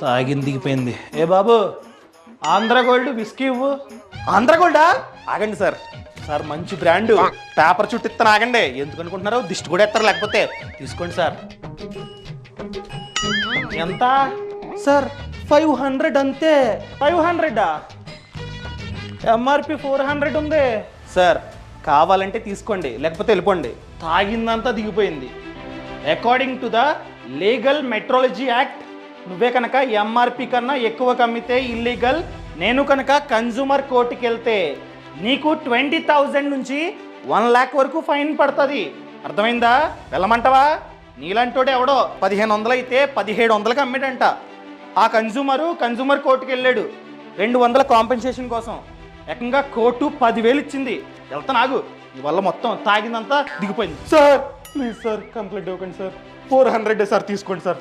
తాగింది దిగిపోయింది. ఏ బాబు, Andhra gold whisky ఇవ్వు. ఆంధ్ర గోల్డా? ఆగండి సార్, సార్ మంచి బ్రాండ్, పేపర్ చుట్టూ ఇస్తాను. ఆగండి, ఎందుకు అనుకుంటున్నారు? దిష్టి కూడా ఎత్తారు లేకపోతే. తీసుకోండి సార్. ఎంత సార్? 500 అంతే. 500? ఎంఆర్పి 400 ఉంది సార్. కావాలంటే తీసుకోండి, లేకపోతే వెళ్ళిపోండి. తాగిందంతా దిగిపోయింది. According to the legal metrology act, నువ్వే కనుక ఎంఆర్పి కన్నా ఎక్కువ కమ్మితే ఇల్లీగల్. నేను కనుక కన్జ్యూమర్ కోర్టుకి వెళ్తే నీకు 20,000 నుంచి 1 lakh వరకు ఫైన్ పడుతుంది. అర్థమైందా? వెళ్ళమంటావా? నీలాంటోడు ఎవడో 1500 అయితే 1700కి అమ్మాడంట. ఆ కన్జ్యూమర్ కోర్టుకి వెళ్ళాడు 200 కాంపెన్సేషన్ కోసం. ఏకంగా కోర్టు 10,000 ఇచ్చింది. వెళ్తా నాగు, ఇవల్ల మొత్తం తాగిందంతా దిగిపోయింది. సార్ ప్లీజ్ సార్, కంప్లైంట్ ఇవ్వకండి సార్. 400 సార్, తీసుకోండి సార్.